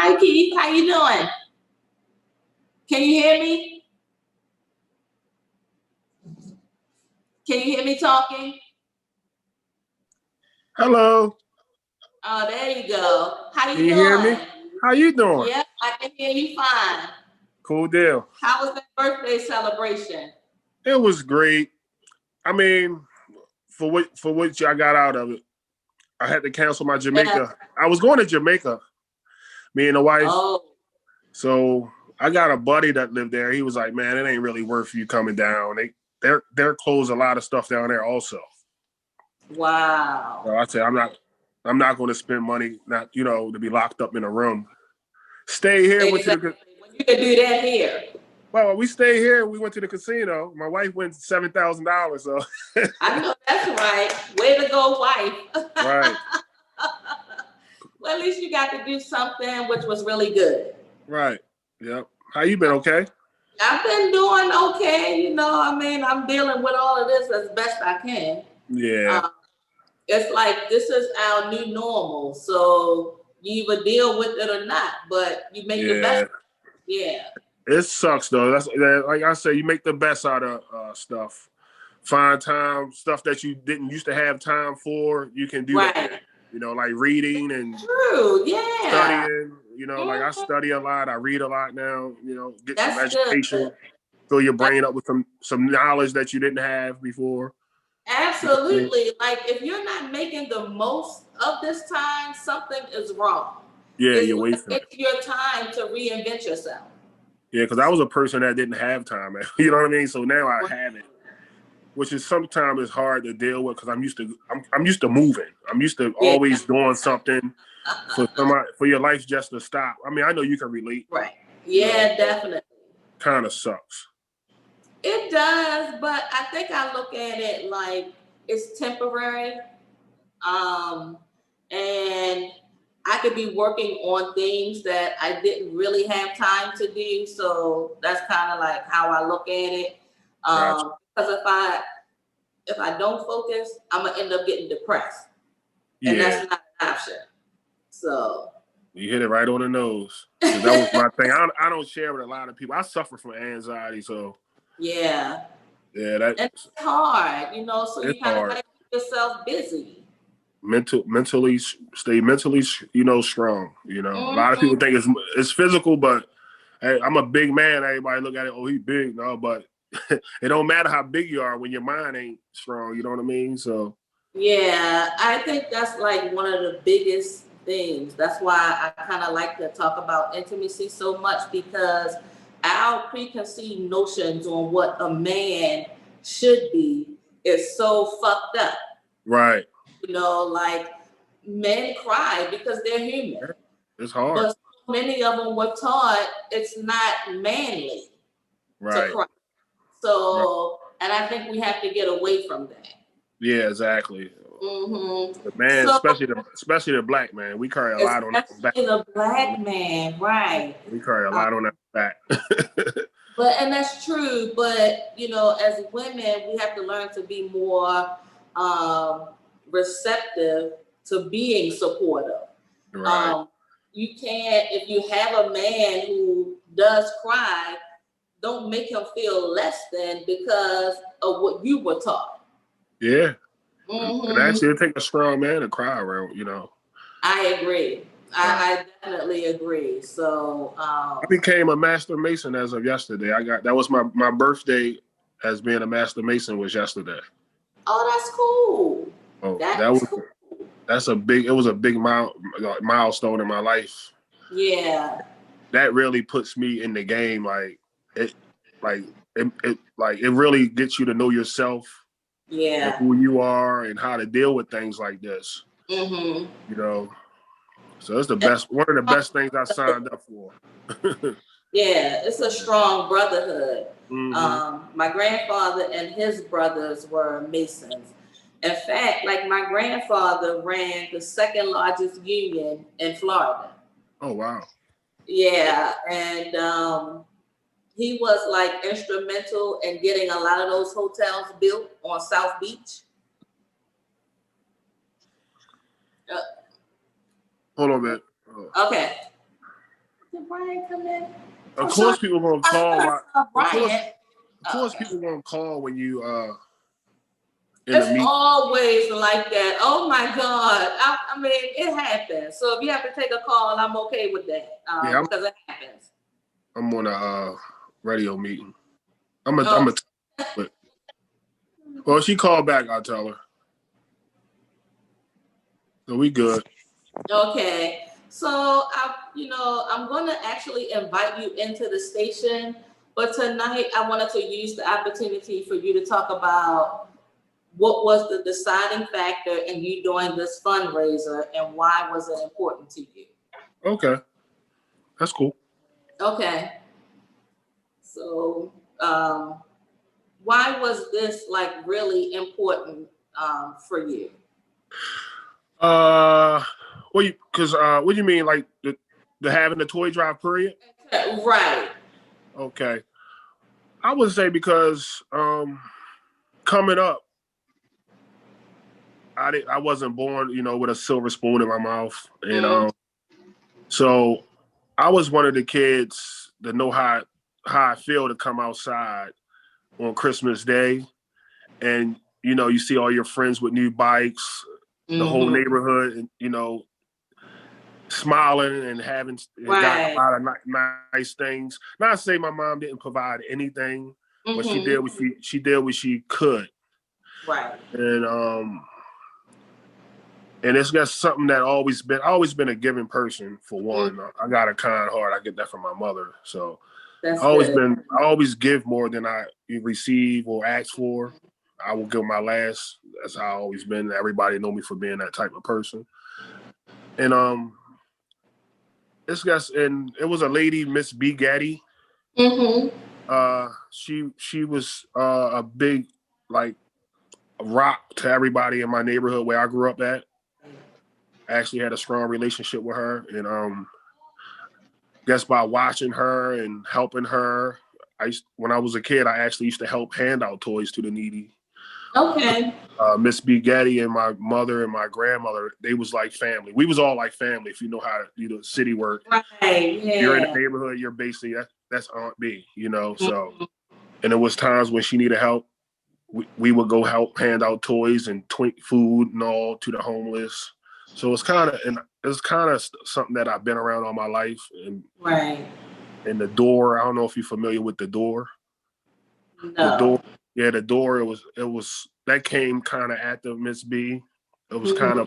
Hi, Keith. How you doing? Can you hear me? Can you hear me talking? Hello. Oh, there you go. How you Can you hear me? doing? How you doing? Yep, I can hear you fine. Cool deal. How was that birthday celebration? It was great. I mean, for what I got out of it, I had to cancel my Yeah. Jamaica. I was going to Jamaica, me and the wife. Oh, So I got a buddy that lived there. He was like, "Man, it ain't really worth you coming down. They're closed a lot of stuff down there also." wow. So I said, I'm not going to spend money to be locked up in a room. Stay here. Exactly. Well, you can do that here. Well, we stayed here. We went to the casino. My wife went $7,000. So I know that's right. Way to go, wife. right. Well, at least you got to do something which was really good. Right. Yep. How you been? Okay. I've been doing okay. I'm dealing with all of this as best I can. Yeah. It's like this is our new normal. So you either deal with it or not, but you make the best. Yeah. It sucks though. That's like I say, you make the best out of stuff. Find time, stuff that you didn't used to have time for. You can do that. Like reading and true. Yeah. studying. Like I study a lot. I read a lot now. Get some education. Good. Fill your brain up with some knowledge that you didn't have before. Absolutely. Like if you're not making the most of this time, something is wrong. Yeah, you're wasting it. It's your time to reinvent yourself. Yeah, because I was a person that didn't have time. You know what I mean? So now I have it, which is sometimes it's hard to deal with because I'm used to moving. I'm used to always doing something for your life just to stop. I mean, I know you can relate. Right. Yeah, definitely. Kind of sucks. It does, but I think I look at it like it's temporary. And I could be working on things that I didn't really have time to do. So that's kind of like how I look at it. Gotcha. Because if I don't focus, I'm gonna end up getting depressed. And that's not an option. So you hit it right on the nose. That was my thing. I don't share with a lot of people. I suffer from anxiety, so yeah, and it's hard, so you kind of gotta keep yourself busy. Mentally stay mentally, strong. A lot of people think it's physical, but hey, I'm a big man. Everybody look at it, oh, he's big. No, but it don't matter how big you are when your mind ain't strong. You know what I mean? So yeah, I think that's like one of the biggest things. That's why I kind of like to talk about intimacy so much, because our preconceived notions on what a man should be is so fucked up. Right. Like men cry because they're human. It's hard. But so many of them were taught it's not manly to cry. So, and I think we have to get away from that. Yeah, exactly. Mm-hmm. The man, especially the black man, we carry a lot on our back. The black man, right? We carry a lot on our back. And that's true. But as women, we have to learn to be more receptive to being supportive. Right. You can't, if you have a man who does cry, don't make him feel less than because of what you were taught. Yeah. And actually, it takes a strong man to cry around, I agree. I definitely agree. So I became a master mason as of yesterday. That was my birthday as being a master mason was yesterday. Oh, that's cool. Oh, cool. It was a big milestone in my life. Yeah. That really puts me in the game. It really gets you to know yourself. Yeah. And who you are and how to deal with things like this. Mm-hmm. So it's one of the best things I signed up for. Yeah, it's a strong brotherhood. Mm-hmm. My grandfather and his brothers were Masons. In fact, like my grandfather ran the second largest union in Florida. Oh, wow. Yeah, and he was like instrumental in getting a lot of those hotels built on South Beach. Hold on a minute. Okay. Did Brian come in? Of course, people gonna call. Brian. Of course, people gonna call when you in It's the meet. always like that. Oh my God. I mean, it happens. So if you have to take a call, I'm okay with that. Because it happens. I'm on a radio meeting. Well, she called back, I'll tell her. So we good. Okay. So I'm gonna actually invite you into the station, but tonight I wanted to use the opportunity for you to talk about what was the deciding factor in you doing this fundraiser and why was it important to you? Okay. That's cool. Okay. So why was this like really important for you? What do you mean, like the having the toy drive period? Right. Okay. I would say because coming up, I wasn't born, with a silver spoon in my mouth, and so I was one of the kids that know how I feel to come outside on Christmas Day, and you see all your friends with new bikes, the whole neighborhood, and smiling and having got a lot of nice things. Not to say my mom didn't provide anything, but she did what she could. Right. And it's got something that always been a giving person for one. I got a kind heart. I get that from my mother. So That's I always give more than I receive or ask for. I will give my last. That's how I always been. Everybody know me for being that type of person. And it was a lady, Miss B. Gaddy. She was a big like rock to everybody in my neighborhood where I grew up at. I actually had a strong relationship with her, and guess by watching her and helping her, when I was a kid, I actually used to help hand out toys to the needy. Okay. Miss B. Gaddy and my mother and my grandmother, they was like family. We was all like family. If you know how city work, right? Yeah. You're in the neighborhood. You're basically that's Aunt B. So, and there was times when she needed help. We would go help hand out toys and food and all to the homeless. So it's kind of something that I've been around all my life. And right. And the door, I don't know if you're familiar with the door. No. The door, yeah, the door. It was that came kind of after Miss B. It was kind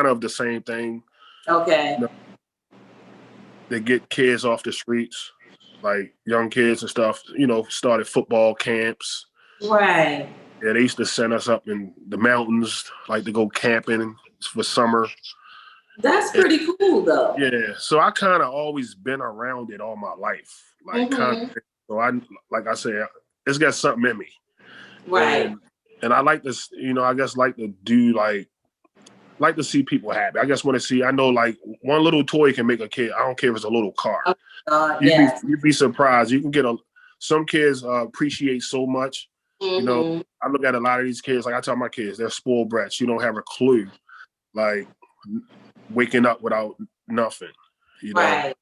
of the same thing. Okay. They get kids off the streets, like young kids and stuff. Started football camps. Right. Yeah, they used to send us up in the mountains, like to go camping for summer. That's pretty cool, though. Yeah, so I kind of always been around it all my life, so like I said, it's got something in me, right? And I like this, I guess like to do like to see people happy. I just want to see. I know like one little toy can make a kid. I don't care if it's a little car. You'd be surprised. You can get some kids appreciate so much. I look at a lot of these kids, like I tell my kids, they're spoiled brats. You don't have a clue, like waking up without nothing, Right.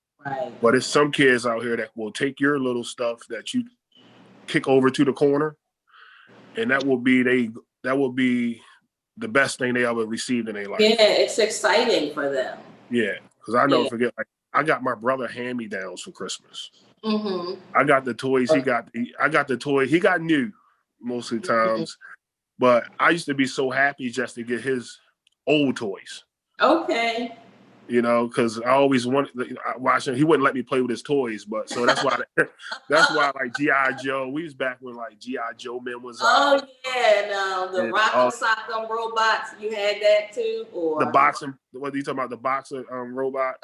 But it's some kids out here that will take your little stuff that you kick over to the corner, and that will be the best thing they ever received in their life. Yeah, it's exciting for them. Yeah, because I never forget, like I got my brother hand-me-downs for Christmas. I got the toys. I got the toy. He got new most of the times, but I used to be so happy just to get his old toys. Okay. Because I always wanted watching. He wouldn't let me play with his toys, but so that's why like G.I. Joe. We was back when like G.I. Joe men was. Oh yeah, no, the Rock'em Sock'em robots. You had that too, or the boxing. What are you talking about? The boxer robot.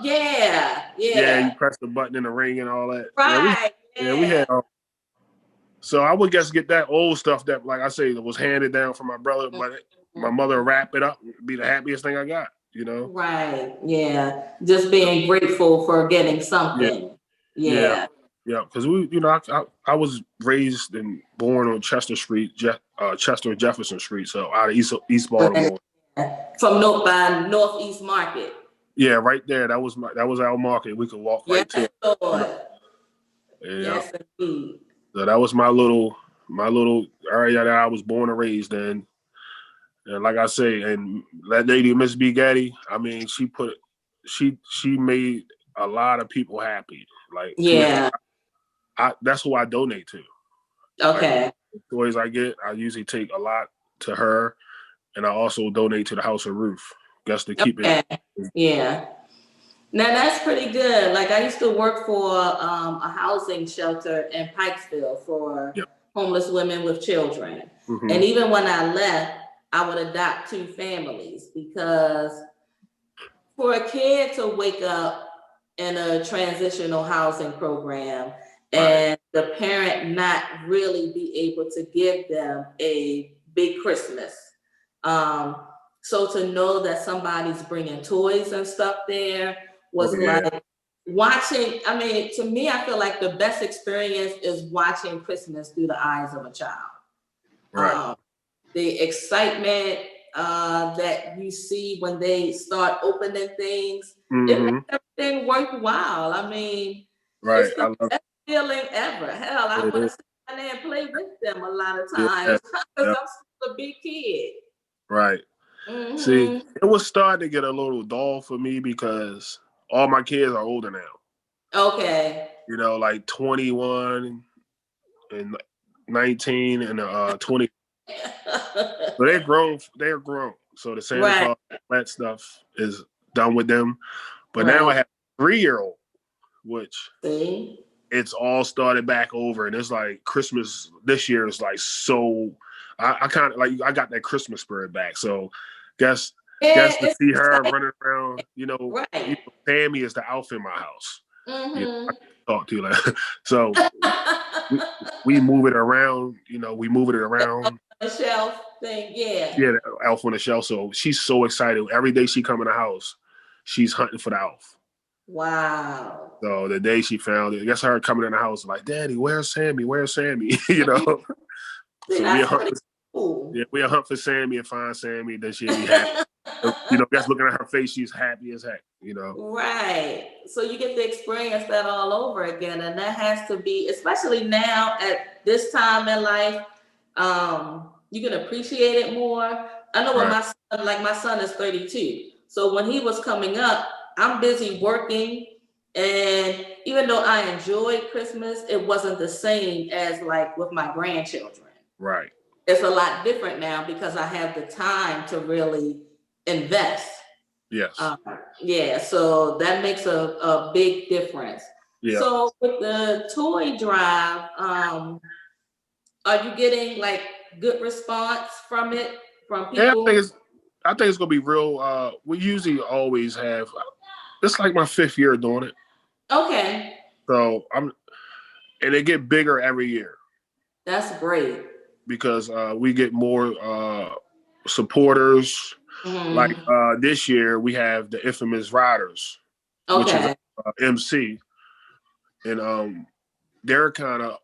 Yeah. You press the button in the ring and all that. Right. We had. So I would guess get that old stuff that, like I say, that was handed down from my brother, but my mother wrap it up, be the happiest thing I got. Right. Yeah. Just being grateful for getting something. Yeah. Because I was raised and born on Chester Street, Chester and Jefferson Street, so out of East Baltimore. From Northeast Market. Yeah, right there. That was our market. We could walk Yes, right to it. Lord. Yeah. Yes, indeed. So that was my little area that I was born and raised in. And like I say, and that lady, Miss B. Gaddy, I mean, she made a lot of people happy. Like to this day, Yeah. that's who I donate to. Like Okay. the toys I get, I usually take a lot to her, and I also donate to the House of Roof, just to keep it. Okay. Yeah. Now that's pretty good. Like I used to work for a housing shelter in Pikesville for Yep. homeless women with children. Mm-hmm. And even when I left, I would adopt two families because for a kid to wake up in a transitional housing program Right. and the parent not really be able to give them a big Christmas. So to know that somebody's bringing toys and stuff there Oh was yeah. like watching. I mean, to me, I feel like the best experience is watching Christmas through the eyes of a child. Right. Um, the excitement that you see when they start opening things, it Mm-hmm. makes everything worthwhile. I mean, Right. it's I the love best feeling ever. Hell, I want to it. sit down there and play with them a lot of Yeah. times because Yeah. I'm still a big kid. Right. See, Mm-hmm. it was starting to get a little dull for me because all my kids are older now. Okay. Like 21 and 19 and 20. So they're grown. They're grown. So the Santa Right, Claus, that stuff is done with them. But now I right. have a 3-year-old, which See? it's all started back over. And it's like Christmas this year is like so. I kind of like I got that Christmas spirit back. So guess Yeah, guess to it's see her exciting. running around, Right. Sammy is the elf in my house. I Mm-hmm. talk to you like so we we move it around, we move it around. The shelf thing, yeah. Yeah, the elf on the shelf. So she's so excited. Every day she come in the house, she's hunting for the elf. Wow. So the day she found it, I guess her coming in the house like, Daddy, where's Sammy? Where's Sammy? See, So we that's hunt pretty for cool. yeah, we hunt for Sammy and find Sammy, then she'll be happy. Just looking at her face, she's happy as heck. Right. So you get to experience that all over again. And that has to be, especially now at this time in life, you can appreciate it more. I know when Right. my son is 32. So when he was coming up, I'm busy working. And even though I enjoyed Christmas, it wasn't the same as like with my grandchildren. Right. It's a lot different now because I have the time to really invest. Yes. Yeah, so that makes a big difference. Yeah. So with the toy drive, are you getting like good response from it from Yeah, people? I think it's gonna be real. We usually always have. It's like my 5th year doing it, Okay, so and they get bigger every year that's great. because we get more supporters. Like Hmm. this year, we have the infamous Riders, which is Okay. MC, and they're kind of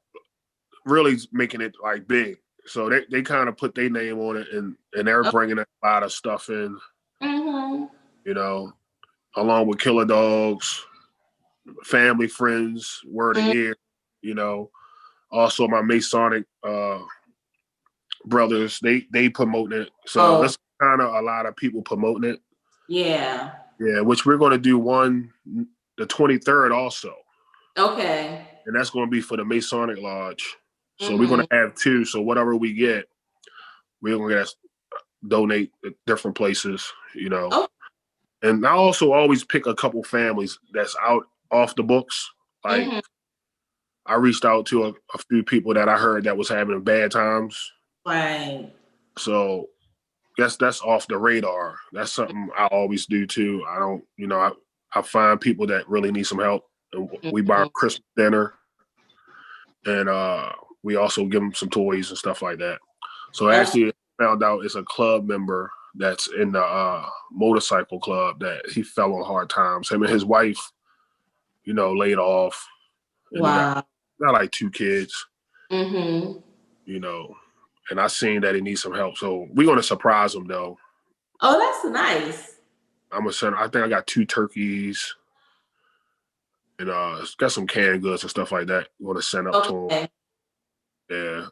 really making it like big. So they kind of put their name on it, and they're bringing a lot of stuff in, Mm-hmm. you know, along with Killer Dogs, family, friends, word of ear, you know. Also, my Masonic brothers, they promoting it. So Oh, it's kind of a lot of people promoting it. yeah. Yeah, which we're going to do one the 23rd also. Okay. And that's going to be for the Masonic Lodge. So we're going Mm-hmm. to have 2. So whatever we get, we're going to donate at different places. Oh. And I also always pick a couple families that's out off the books. Like Mm-hmm. I reached out to a few people that I heard that was having bad times. Right. So guess that's off the radar. That's something I always do too. I don't, I find people that really need some help, and we buy Mm-hmm. Christmas dinner, and we also give them some toys and stuff like that. So That's actually, I found out it's a club member that's in the motorcycle club that he fell on hard times. Him and his wife, laid off, and they got wow. like 2 kids, Mm-hmm. you know. And I seen that he needs some help, so we're gonna surprise him though. Oh, that's nice. I'm gonna send. I think I got 2 turkeys and got some canned goods and stuff like that. Want to send up to him. Okay. Yeah,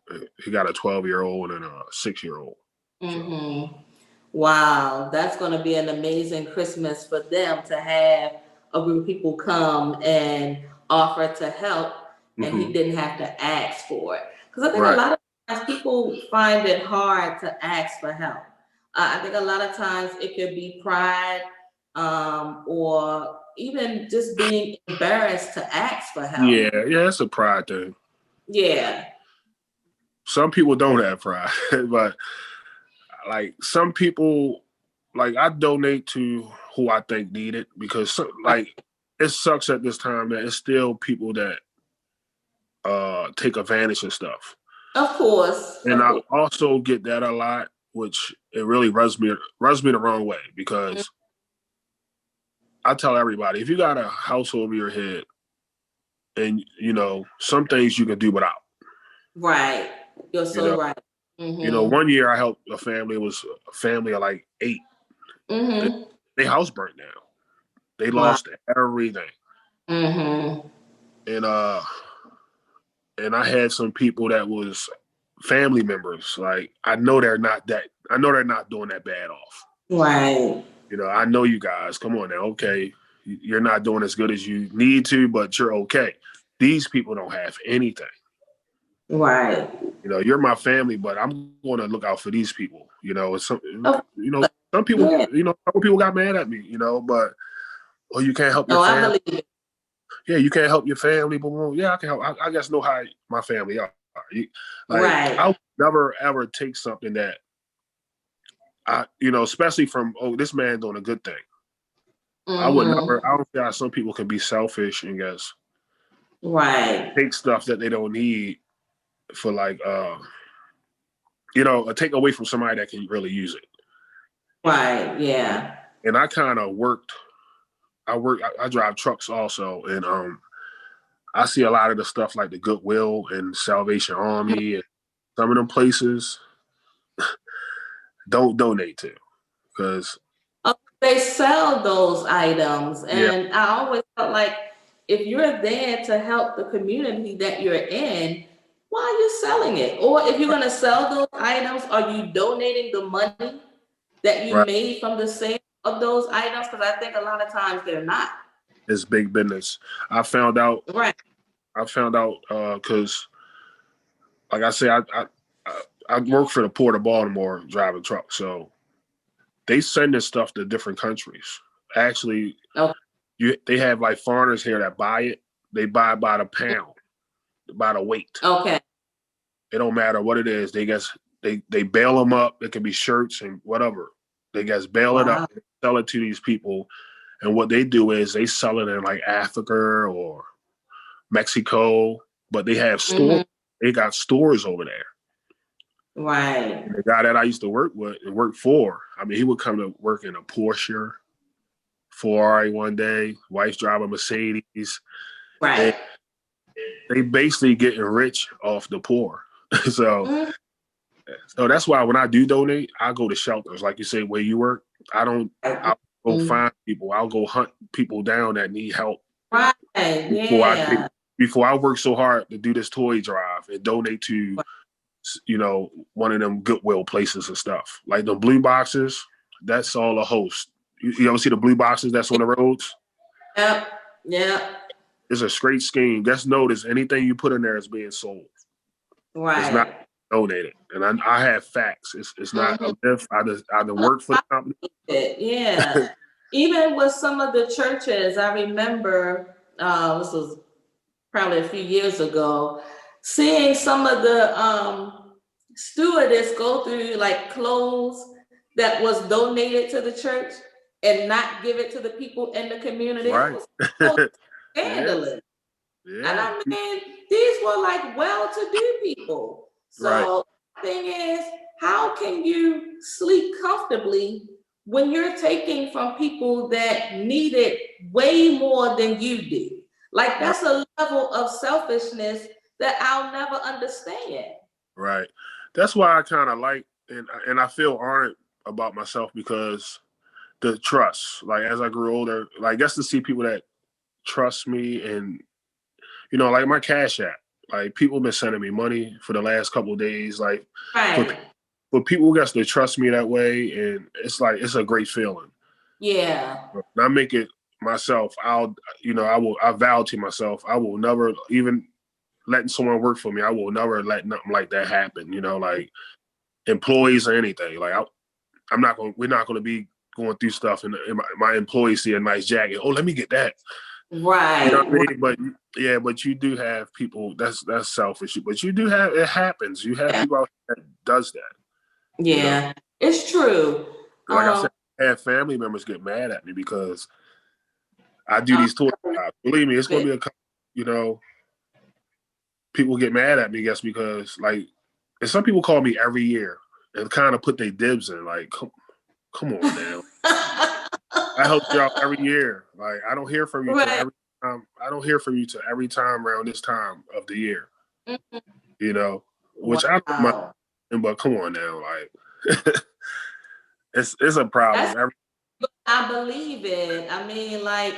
he got a 12-year-old and a 6-year-old. Mm-hmm. Wow, that's going to be an amazing Christmas for them to have a group of people come and offer to help, and he didn't have to ask for it. Because I think a Right. lot of times people find it hard to ask for help. I think a lot of times it could be pride, or even just being embarrassed to ask for help. Yeah, it's a pride thing. Yeah. Some people don't have pride, but like some people, like I donate to who I think need it because like it sucks at this time that it's still people that take advantage of stuff. Of course. And Of I course. also get that a lot, which it really rubs me the wrong way because I tell everybody if you got a house over your head and some things you can do without. Right. You're You so know, right. Mm-hmm. one year I helped a family. It was a family of like 8. Mm-hmm. Their house burnt down. They Wow. lost everything. Mm-hmm. And I had some people that was family members. Like I know they're not doing that bad off. Right. I know you guys. Come on now. Okay. You're not doing as good as you need to, but you're okay. These people don't have anything. Right. You're my family, but I'm going to look out for these people. Some Oh, some people, yeah. some people got mad at me, but you can't help your Oh, I family. believe it. Yeah, you can't help your family, but yeah, I can help. I guess know how my family are. Like Right. I would never ever take something that especially from this man doing a good thing. I would Mm-hmm. never. I don't see how some people can be selfish and guess Right. take stuff that they don't need for like take away from somebody that can really use it. Right. Yeah. And I kind of worked. I drive trucks also, and I see a lot of the stuff like the Goodwill and Salvation Army and some of them places don't donate to because They sell those items, yeah, and I always felt like if you're there to help the community that you're in, why are you selling it? Or if you're going to sell those items, are you donating the money that you right. made from the sale of those items? Because I think a lot of times they're not. It's big business. I found out. Right. Because, like I say, I work for the Port of Baltimore driving trucks, so they send this stuff to different countries. Actually, Okay. they have like foreigners here that buy it. They buy it by the pound, by the weight. Okay. It don't matter what it is. They bail them up. It can be shirts and whatever. They just bail it Wow. up and sell it to these people. And what they do is they sell it in like Africa or Mexico, but they have stores. Mm-hmm. They got stores over there. Right. And the guy that I used to work with and work for, I mean, he would come to work in a Porsche, Ferrari one day, wife's driving a Mercedes. Right. They basically getting rich off the poor. so Mm-hmm. so that's why when I do donate, I go to shelters. Like you say, where you work, I'll go find people. I'll go hunt people down that need help. Right. Before Yeah. before I work so hard to do this toy drive and donate to one of them Goodwill places and stuff. Like the blue boxes, that's all a host. You ever see the blue boxes that's on the roads? Yep. Yep. It's a straight scheme. Just notice anything you put in there is being sold. Right. It's not donated. And I have facts. It's not a myth. I done worked for the company. Yeah. Even with some of the churches, I remember this was probably a few years ago, seeing some of the stewardess go through like clothes that was donated to the church and not give it to the people in the community. Right. It was so Yeah. scandalous. Yeah. And I mean, these were like well-to-do people. So the thing is, how can you sleep comfortably when you're taking from people that need it way more than you do? Like that's a level of selfishness that I'll never understand. Right. That's why I kind of like and I feel honored about myself because the trust. Like as I grew older, like just to see people that trust me, and like my Cash App. Like people been sending me money for the last couple of days. Like for Right. for people who gets to trust me that way, and it's a great feeling. Yeah. And I make it myself. I vow to myself, I will never, even letting someone work for me, I will never let nothing like that happen. Like employees or anything. Like we're not going to be going through stuff, and my employees see a nice jacket. Oh, let me get that. Right. You know what I mean? But yeah, but you do have people that's selfish. But you do have, it happens. You have people out there that does that. Yeah, it's true. Like I said, I have family members get mad at me because I do these tour jobs. Believe me, it's going to be people get mad at me, I guess, because and some people call me every year and kind of put their dibs in. Like, come on now. I help you out every year. Like, I don't hear from you till every time. I don't hear from you till every time around this time of the year. Mm-hmm. Which I don't mind, but come on now, like it's a problem. I believe it. I mean, like,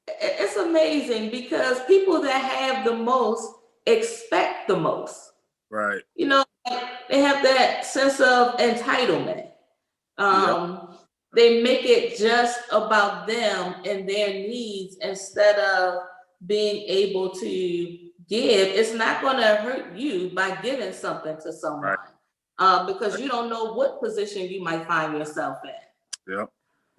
it's amazing because people that have the most expect the most. Right. They have that sense of entitlement. They make it just about them and their needs instead of being able to give. It's not going to hurt you by giving something to someone, because you don't know what position you might find yourself in. Yep.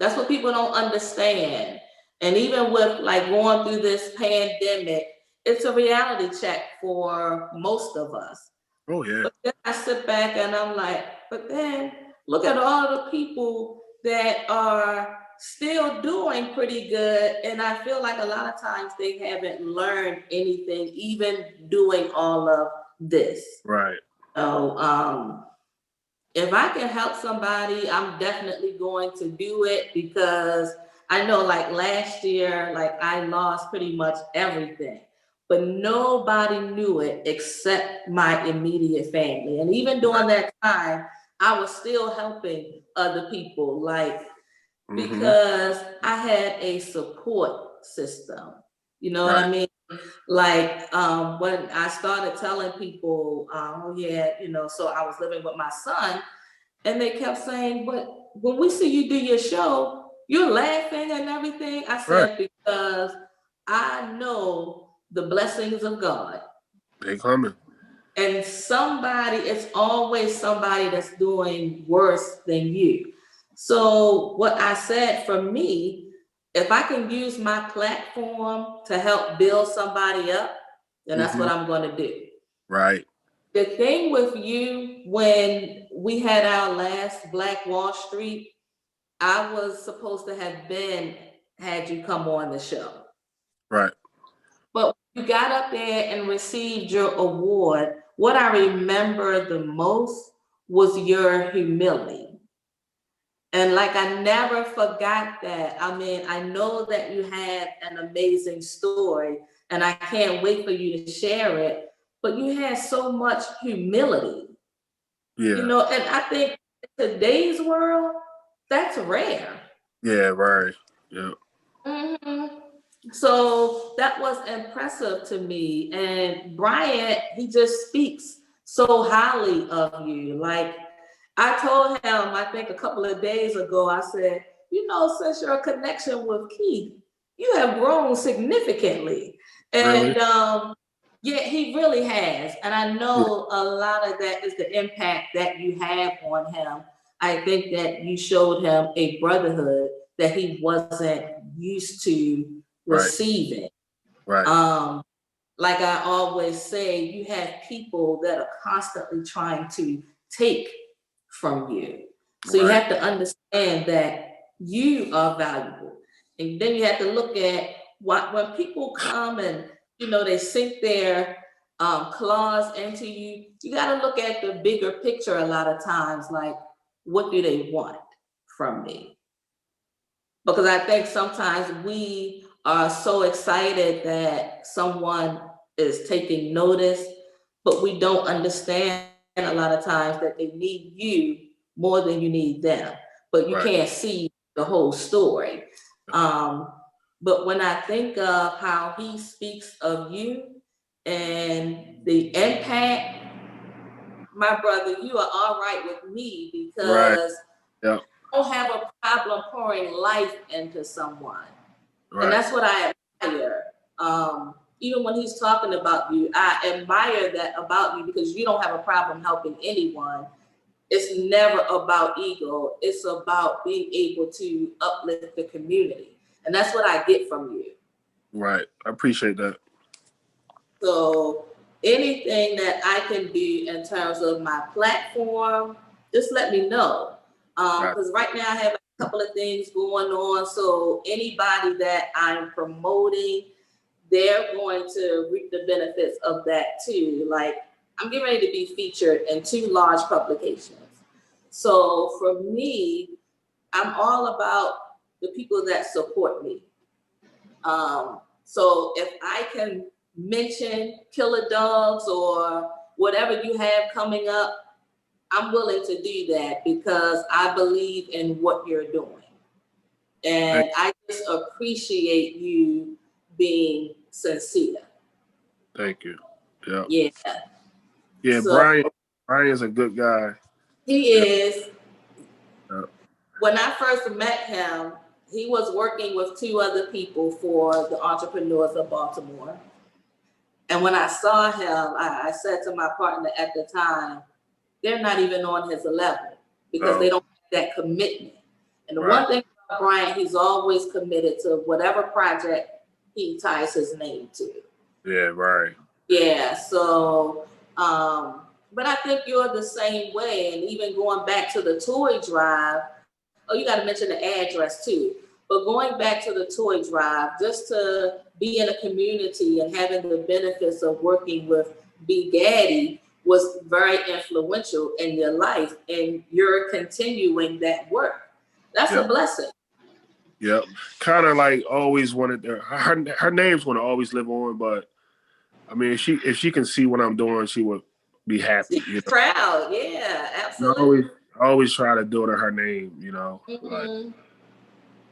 That's what people don't understand. And even with like going through this pandemic, it's a reality check for most of us. Oh yeah. But then I sit back and I'm like, but then look at all the people that are still doing pretty good. And I feel like a lot of times they haven't learned anything, even doing all of this. Right. So if I can help somebody, I'm definitely going to do it, because I know like last year, like I lost pretty much everything, but nobody knew it except my immediate family. And even during that time, I was still helping other people, like, because I had a support system. You know what I mean? Like when I started telling people, so I was living with my son, and they kept saying, but when we see you do your show, you're laughing and everything. I said, because I know the blessings of God. They coming. And it's always somebody that's doing worse than you. So what I said, for me, if I can use my platform to help build somebody up, then that's what I'm going to do. Right. The thing with you, when we had our last Black Wall Street, I was supposed to have had you come on the show. Right. But you got up there and received your award. What I remember the most was your humility. And like, I never forgot that. I mean, I know that you had an amazing story, and I can't wait for you to share it, but you had so much humility. Yeah. And I think in today's world, that's rare. Yeah, right. Yeah. So that was impressive to me. And Bryant, he just speaks so highly of you. Like, I told him, I think a couple of days ago, I said, since your connection with Keith, you have grown significantly. And yeah, he really has. And I know a lot of that is the impact that you have on him. I think that you showed him a brotherhood that he wasn't used to receiving. Right. Like I always say, you have people that are constantly trying to take from you. So you have to understand that you are valuable. And then you have to look at when people come and they sink their claws into you, you got to look at the bigger picture a lot of times. Like, what do they want from me? Because I think sometimes we are so excited that someone is taking notice, but we don't understand a lot of times that they need you more than you need them. But you can't see the whole story. But when I think of how he speaks of you and the impact, my brother, you are all right with me Right. because Yeah. I don't have a problem pouring life into someone. Right. And that's what I admire. Even when he's talking about you, I admire that about you because you don't have a problem helping anyone. It's never about ego. It's about being able to uplift the community. And that's what I get from you. Right. I appreciate that. So anything that I can do in terms of my platform, just let me know. Because right now I have a couple of things going on. So anybody that I'm promoting, they're going to reap the benefits of that too. Like I'm getting ready to be featured in 2 large publications. So for me, I'm all about the people that support me. So if I can mention Killa Dogz or whatever you have coming up, I'm willing to do that because I believe in what you're doing. And I just appreciate you being sincere. Thank you. Yeah. Yeah. Yeah, So, Brian's a good guy. He is. Yeah. When I first met him, he was working with 2 other people for the Entrepreneurs of Baltimore. And when I saw him, I said to my partner at the time, they're not even on his level because they don't have that commitment. And the one thing about Brian, he's always committed to whatever project he ties his name to. Yeah, right. Yeah, so, but I think you're the same way. And even going back to the toy drive, oh, you got to mention the address too. But going back to the toy drive, just to be in a community and having the benefits of working with B. Gaddy was very influential in your life, and you're continuing that work. That's a blessing. Yep. Kind of like always wanted her name's going to always live on, but I mean, if she can see what I'm doing, she would be happy. You know? Proud, yeah, absolutely. I always try to do it in her name, you know. Mm-hmm.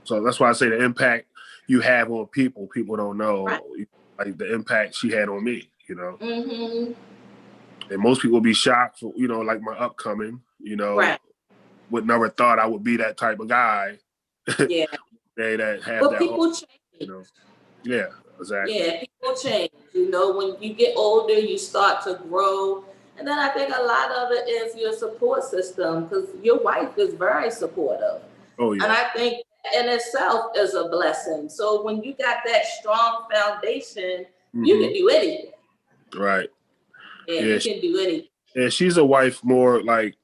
So that's why I say the impact you have on people don't know, like the impact she had on me, you know. Mm-hmm. And most people be shocked for, you know, like my upcoming, you know, would never thought I would be that type of guy. Yeah. They that have but that people whole, change. you know. Yeah, exactly. Yeah, people change. You know, when you get older, you start to grow. And then I think a lot of it is your support system because your wife is very supportive. Oh, yeah. And I think in itself is a blessing. So when you got that strong foundation, you can do anything. Right. Yeah, you can do anything. And she's a wife more like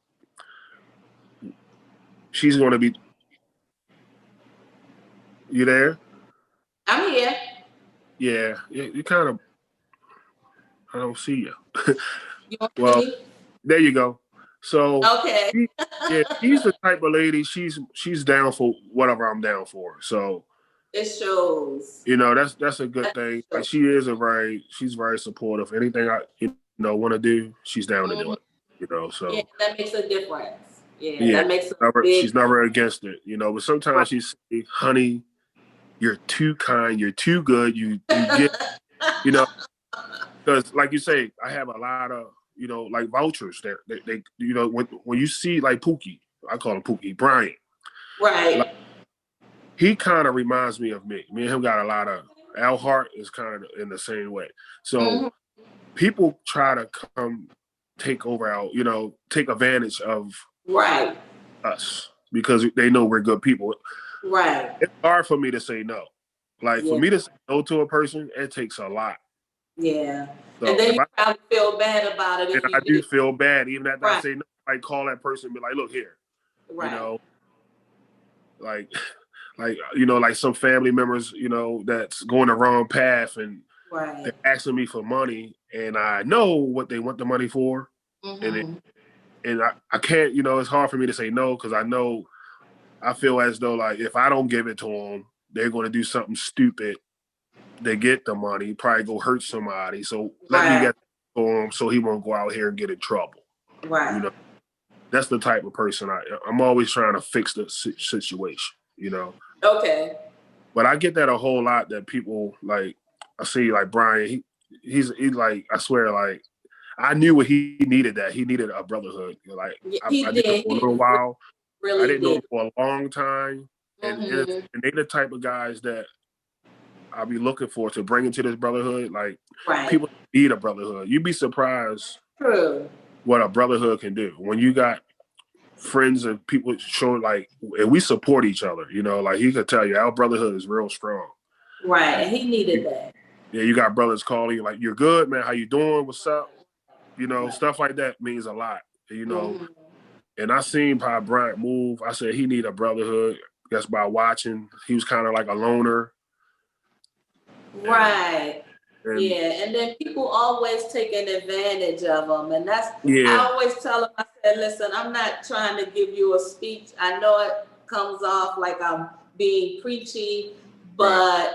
she's going to be. You there? I'm here. Yeah, you kind of. I don't see you. You want Well, me? there you go. So Okay. she's the type of lady. She's down for whatever I'm down for. So It shows. you know that's a good thing. Like she's very supportive. Anything I want to do, she's down to do it. You know, so yeah, that makes a difference. Yeah, that makes she's never against it. You know, but sometimes she say, "Honey, you're too kind. You're too good. You get." You know, because like you say, I have a lot of like vouchers that they when you see like Pookie, I call him Pookie Bryant. Right. Like, he kind of reminds me of me. Me and him got a lot of. Al Hart is kind of in the same way. So people try to come take over take advantage of us because they know we're good people. Right. It's hard for me to say no. Like for me to say no to a person, it takes a lot. Yeah. So and then you probably feel bad about it. And I do feel bad, even after I say no. I call that person and be like, look here. Right. You know, like like some family members, that's going the wrong path and they're asking me for money and I know what they want the money for. And I can't, it's hard for me to say no because I feel as though like if I don't give it to them, they're going to do something stupid. They get the money, probably go hurt somebody. So let me get for him so he won't go out here and get in trouble. Right. That's the type of person I'm always trying to fix the situation. you know. Okay. But I get that a whole lot that people like. I see like Brian. He's like I swear like I knew what he needed. That he needed a brotherhood. Like He I did it did. for a He little while. I really didn't know did. him for a long time, and Mm-hmm. and they the type of guys that I'll be looking for to bring into this brotherhood. Like Right. people need a brotherhood. You'd be surprised True. what a brotherhood can do when you got friends and people showing like, and we support each other. You know, like he could tell you our brotherhood is real strong. Right. And he needed that. Yeah, you got brothers calling you like, "You're good, man. How you doing? What's up?" You know, Right. stuff like that means a lot. You know, Mm-hmm. and I seen how Bryant move. I said he need a brotherhood. Just by watching, he was kind of like a loner. Right. And Yeah. And then people always taking advantage of them. And that's, I yeah, always tell them, I said, listen, I'm not trying to give you a speech. I know it comes off like I'm being preachy, right. but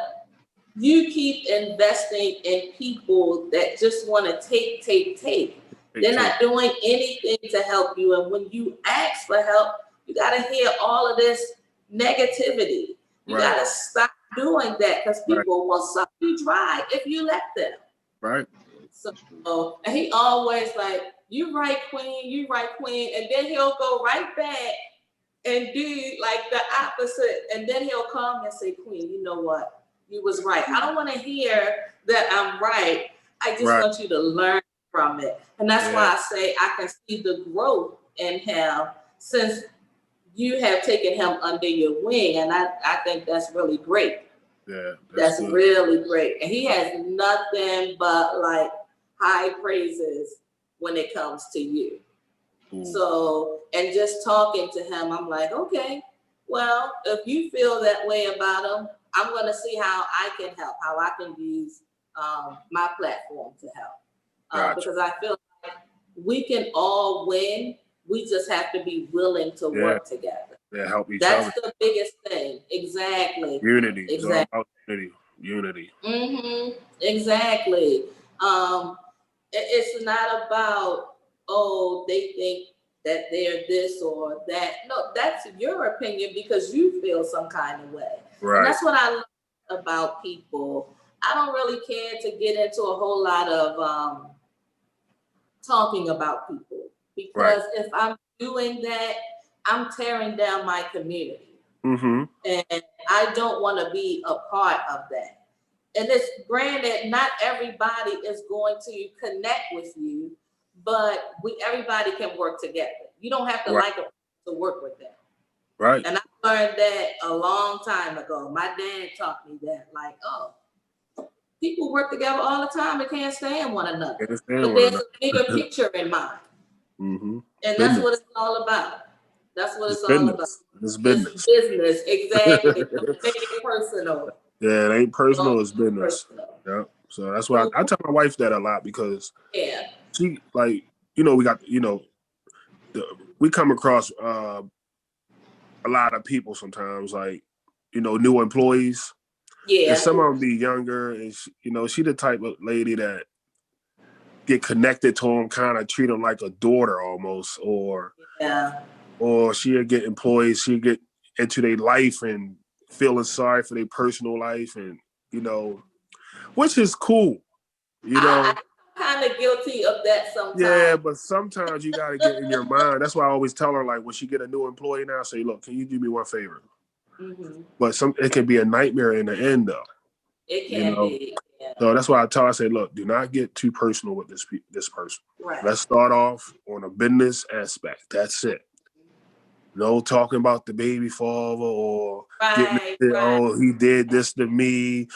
you keep investing in people that just want to take. They're not doing anything to help you. And when you ask for help, you got to hear all of this negativity. You Right. got to stop doing that because people will suck you dry if you let them. Right. So, and he always like, you right, queen, you right, queen. And then he'll go right back and do like the opposite. And then he'll call me and say, queen, you know what? You was right. I don't want to hear that I'm right. I just want you to learn from it. And that's why I say I can see the growth in him since you have taken him under your wing. And I think that's really great. Yeah. That's really great. And he has nothing but like high praises when it comes to you. Ooh. So, and just talking to him, I'm like, okay, well, if you feel that way about him, I'm going to see how I can help, how I can use my platform to help. Gotcha. Because I feel like we can all win. We just have to be willing to work together. Yeah, help each other. That's the biggest thing. Exactly. Unity. Exactly. It's all about unity. Mm-hmm. Exactly. It's not about, oh, they think that they're this or that. No, that's your opinion because you feel some kind of way. Right. And that's what I love about people. I don't really care to get into a whole lot of talking about people because if I'm doing that, I'm tearing down my community. Mm-hmm. And I don't want to be a part of that. And it's granted, not everybody is going to connect with you, but everybody can work together. You don't have to like them to work with them. Right. And I learned that a long time ago. My dad taught me that, like, oh, people work together all the time and can't stand one another. But there's a bigger picture in mind. Mm-hmm. And that's what it's all about. That's what it's all about. It's business. It's business, exactly. Don't make it personal. Yeah, it ain't personal, it's business. Yeah. So that's why I tell my wife that a lot because she like, we got, we come across a lot of people sometimes, like, new employees. Yeah. And some of them be younger and, she the type of lady that get connected to them, kind of treat them like a daughter almost, or she'll get employees, she'll get into their life and feeling sorry for their personal life and, which is cool, I'm kind of guilty of that sometimes. Yeah, but sometimes you got to get in your mind. That's why I always tell her, like, when she get a new employee now, say, look, can you do me one favor? Mm-hmm. But it can be a nightmare in the end, though. It can be. Yeah. So that's why I tell her, I say, look, do not get too personal with this person. Right. Let's start off on a business aspect. That's it. No talking about the baby father or oh, he did this to me,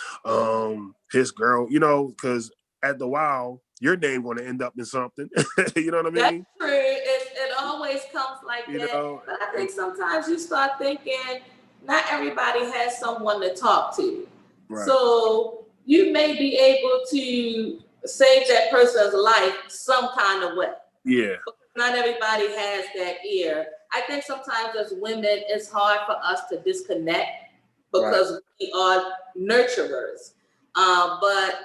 his girl, because at the while, your name going to end up in something. You know what I mean? That's true. It always comes like that. But I think sometimes you start thinking not everybody has someone to talk to. Right. So you may be able to save that person's life some kind of way. Yeah. But not everybody has that ear. I think sometimes as women, it's hard for us to disconnect because we are nurturers. But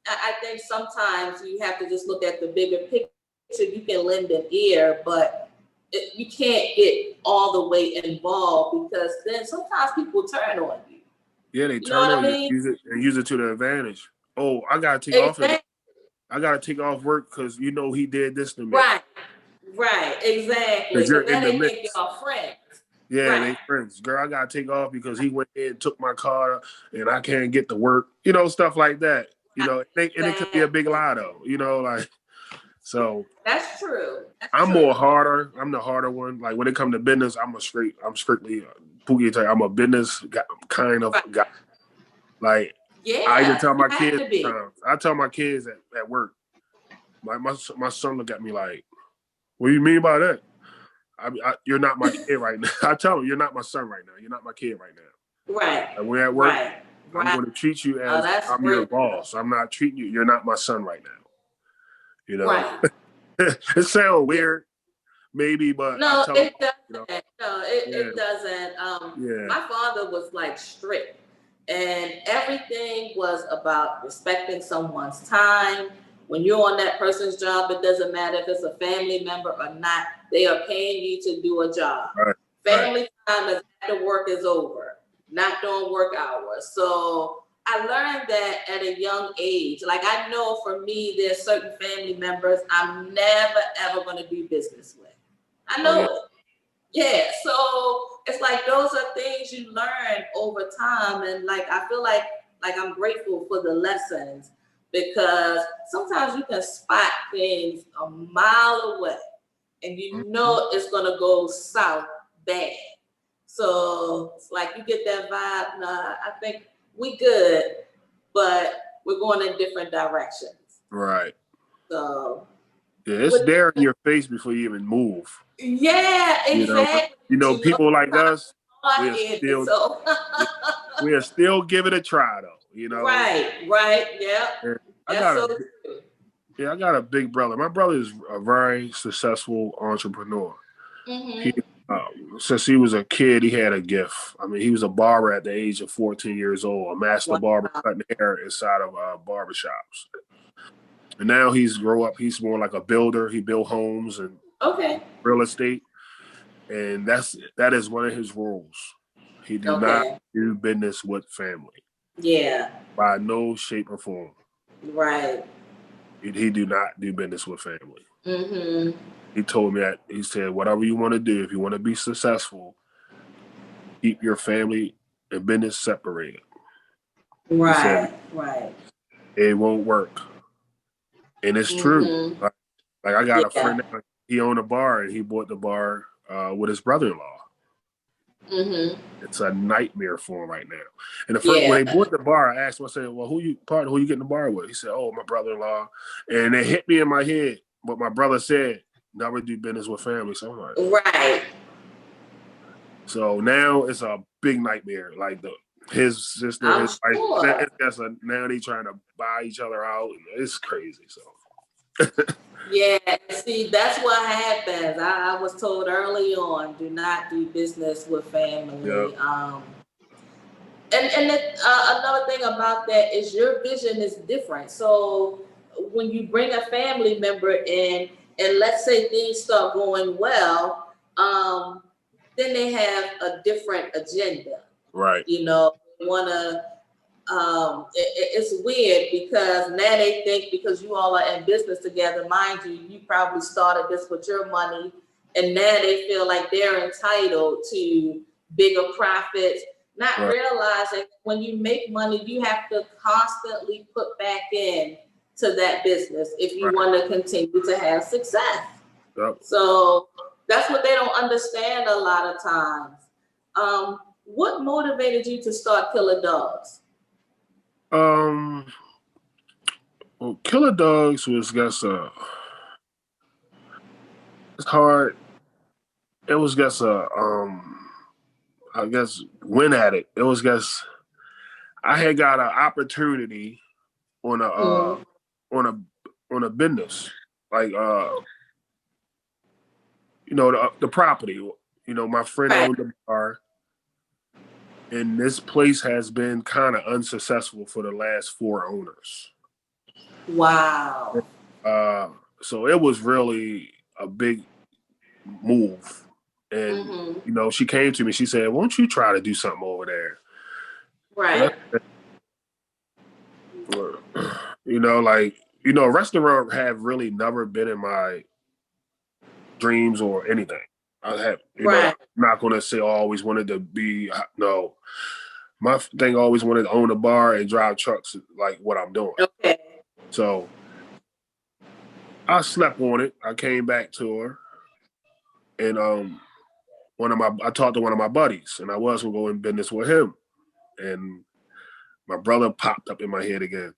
I think sometimes you have to just look at the bigger picture. You can lend an ear, but you can't get all the way involved, because then sometimes people turn on you. Yeah, they You know turn what I on you mean? and use it to their advantage. Oh, I gotta take off. Exactly. I gotta take off work because he did this to me. Right, exactly. Because you're Because now in the they think mix. y'all friends. Yeah, Right. they friends. Girl, I gotta take off because he went in and took my car and I can't get to work. Stuff like that. And it could be a big lie though. Like so. That's true. I'm more harder. I'm the harder one. Like when it comes to business, I'm strictly Pookie type. I'm a business kind of guy. Like I even tell my kids. I tell my kids at work. My son look at me like, "What do you mean by that? You're not my kid right now." I tell him, "You're not my son right now. You're not my kid right now." Right. And we're at work. Right. I'm going to treat you as I'm your boss. I'm not treating you. You're not my son right now. Right. It sounds weird, maybe, but no, it doesn't. It doesn't. Yeah. My father was like strict, and everything was about respecting someone's time. When you're on that person's job, it doesn't matter if it's a family member or not. They are paying you to do a job. Right. Family time is after work is over, not during work hours. So I learned that at a young age. Like I know for me, there's certain family members I'm never ever going to do business with. I know it. Yeah. So it's like those are things you learn over time, and like I feel like I'm grateful for the lessons, because sometimes you can spot things a mile away, and you know it's gonna go south bad. So it's like you get that vibe. Nah, I think we good, but we're going in different directions. Right. So yeah, it's there in your face before you even move. Yeah, exactly. People like us, we'll still give it a try though. Right, yeah. I got a big brother. My brother is a very successful entrepreneur. Mm-hmm. Since he was a kid, he had a gift. I mean, he was a barber at the age of 14 years old, a master barber cutting hair inside of barbershops. And now he's grow up. He's more like a builder. He built homes and real estate. And that is one of his rules. He do not do business with family. Yeah. By no shape or form. Right. He do not do business with family. Mm-hmm. He told me that. He said, whatever you want to do, if you want to be successful, keep your family and business separated. Right. He said, it won't work. And it's true. Like I got a friend, he owned a bar, and he bought the bar with his brother-in-law. Mm-hmm. It's a nightmare for him right now. And when they bought the bar, I asked him, I said, well, who you getting the bar with? He said, oh, my brother-in-law. And it hit me in my head. But my brother said, never do business with family. So I'm like, right. So now it's a big nightmare. Like his sister, his wife, now they trying to buy each other out. It's crazy. So yeah, see, that's what happens. I was told early on, do not do business with family. Yep. And another thing about that is your vision is different. So when you bring a family member in, and let's say things start going well, then they have a different agenda. Right. Want to. It's weird because now they think because you all are in business together, mind you probably started this with your money, and now they feel like they're entitled to bigger profits, not realizing when you make money, you have to constantly put back in to that business if you want to continue to have success. Yep. So that's what they don't understand a lot of times. What motivated you to start Killa Dogz? Well, Killa Dogz was it's hard. It was I guess win at it. It was I had got an opportunity on a business, like the property. My friend owned the bar. And this place has been kind of unsuccessful for the last 4 owners. Wow. So it was really a big move. And, you know, she came to me, she said, why don't you try to do something over there? Right. You know, like, you know, restaurant have really never been in my dreams or anything. I have, you know, I'm not going to say I always wanted to be, no. My thing always wanted to own a bar and drive trucks, like what I'm doing. Okay. So I slept on it. I came back to her, and I talked to one of my buddies, and I was gonna go in business with him, and my brother popped up in my head again.